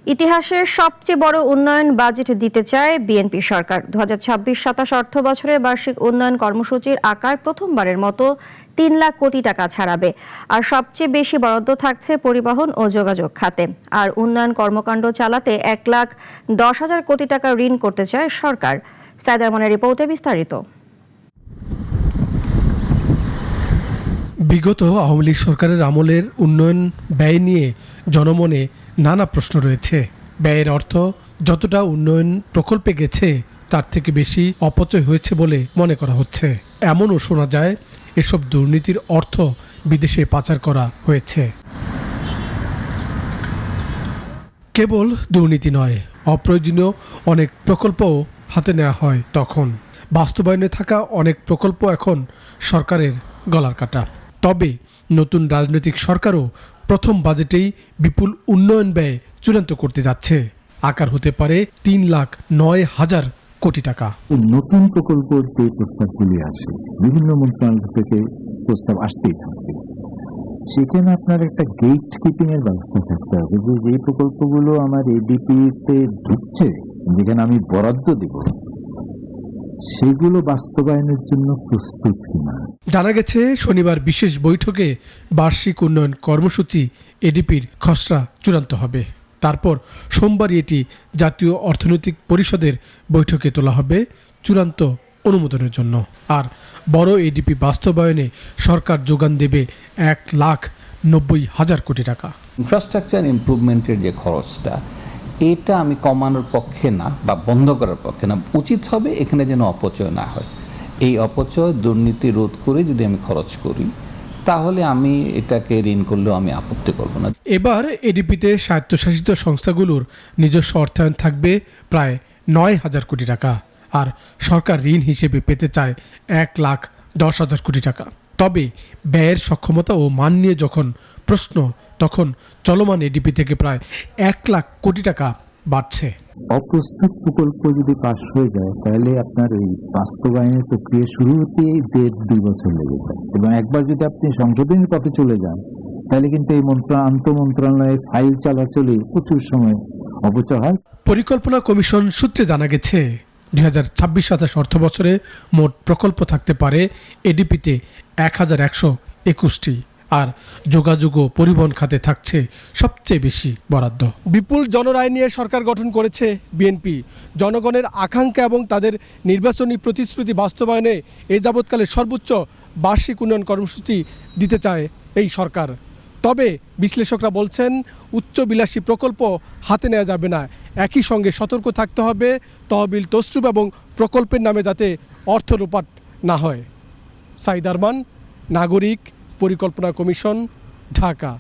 ইতিহাসের সবচেয়ে বড় উন্নয়ন বাজেট দিতে চায় বিএনপি সরকার। 2026-27 অর্থ বছরের বার্ষিক উন্নয়ন কর্মসূচির আকার প্রথমবারের মতো 3 লাখ কোটি টাকা ছাড়াবে। আর সবচেয়ে বেশি বরাদ্দ থাকছে পরিবহন ও যোগাযোগ খাতে। আর উন্নয়ন কর্মকাণ্ড চালাতে 1,10,000 কোটি টাকা ঋণ করতে চায় সরকার। সাইদ আরমানের রিপোর্টে বিস্তারিত। বিগত আওয়ামী লীগ সরকারের আমলের উন্নয়ন ব্যয় নিয়ে জনমনে নানা প্রশ্ন রয়েছে। ব্যয়ের অর্থ যতটা উন্নয়ন প্রকল্পে গেছে তার থেকে বেশি অপচয় হয়েছে বলে মনে করা হচ্ছে। এমনও শোনা যায় এসব দুর্নীতির অর্থ বিদেশে পাচার করা হয়েছে। কেবল দুর্নীতি নয়, অপ্রয়োজনীয় অনেক প্রকল্পও হাতে নেওয়া হয় তখন। বাস্তবায়নে থাকা অনেক প্রকল্প এখন সরকারের গলার কাটা। তবে নতুন রাজনৈতিক সরকারও প্রথম বাজেটেই বিপুল উন্নয়ন ব্যয় চূড়ান্ত করতে যাচ্ছে। আকার হতে পারে 3,09,000 কোটি টাকা। নতুন প্রকল্পের যে প্রস্তাবগুলি আসে বিভিন্ন মন্ত্রণালয় থেকে প্রস্তাব আসতেই থাকবে, সেখানে আপনার একটা গেট কিপিং এর ব্যবস্থা থাকতে হবে যে যে প্রকল্পগুলো আমার এডিপি তে ঢুকছে, যেখানে আমি বরাদ্দ দেব, সেগুলো বাস্তবায়নের জন্য প্রস্তুত কিনা। জানা গেছে শনিবার বিশেষ বৈঠকে বার্ষিক উন্নয়ন কর্মসূচি এডিপির খসড়া চূড়ান্ত হবে। তারপর সোমবার এটি জাতীয় অর্থনৈতিক পরিষদের বৈঠকে তোলা হবে চূড়ান্ত অনুমোদনের জন্য। আর বড় এডিপি বাস্তবায়নে সরকার যোগান দেবে 1,90,000 কোটি টাকা। ইনফ্রাস্ট্রাকচার ইমপ্রুভমেন্টের যে খরচটা, এটা আমি কমানোর পক্ষে না বা বন্ধ করার পক্ষে না। উচিত হবে এখানে যেন অপচয় না হয়। এই অপচয় দুর্নীতি রোধ করে যদি আমি খরচ করি, তাহলে আমি এটাকে ঋণ করলেও আমি আপত্তি করব না। এবার এডিপিতে স্বায়ত্তশাসিত সংস্থাগুলোর নিজস্ব অর্থায়ন থাকবে প্রায় 9,000 কোটি টাকা। আর সরকার ঋণ হিসেবে পেতে চায় 1,10,000 কোটি টাকা। তবে ব্যয়ের সক্ষমতা ও মান নিয়ে যখন প্রশ্ন, তখন চলমান এডিপি থেকে প্রায় 1 লাখ কোটি টাকা বাড়ছে। অপ্রস্তুত প্রকল্প যদি পাশ হয়ে যায়, তাহলে আপনার এই বাস্তবায়নের প্রক্রিয়া শুরু হতেই 1.5-2 বছর লেগে যায়। এবং একবার যদি আপনি সংশোধনের পথে চলে যান, তাহলে কিন্তু এই আন্তঃমন্ত্রণালয়ে ফাইল চলাচলে প্রচুর সময় অপচয় হয়। পরিকল্পনা কমিশন সূত্রে জানা গেছে 2026-27 অর্থ বছরে মোট প্রকল্প থাকতে পারে এডিপিতে 1,121টি। আর যোগাযোগ ও পরিবহন খাতে থাকছে সবচেয়ে বেশি বরাদ্দ। বিপুল জনরায় নিয়ে সরকার গঠন করেছে বিএনপি। জনগণের আকাঙ্ক্ষা এবং তাদের নির্বাচনী প্রতিশ্রুতি বাস্তবায়নে এ যাবৎকালে সর্বোচ্চ বার্ষিক উন্নয়ন কর্মসূচি দিতে চায় এই সরকার। তবে বিশ্লেষকরা বলছেন উচ্চবিলাসী প্রকল্প হাতে নেওয়া যাবে না। একই সঙ্গে সতর্ক থাকতে হবে তহবিল তছরুপ এবং প্রকল্পের নামে যাতে অর্থ লোপাট না হয়। সাইদ আরমান, নাগরিক পরিকল্পনা কমিশন, ঢাকা।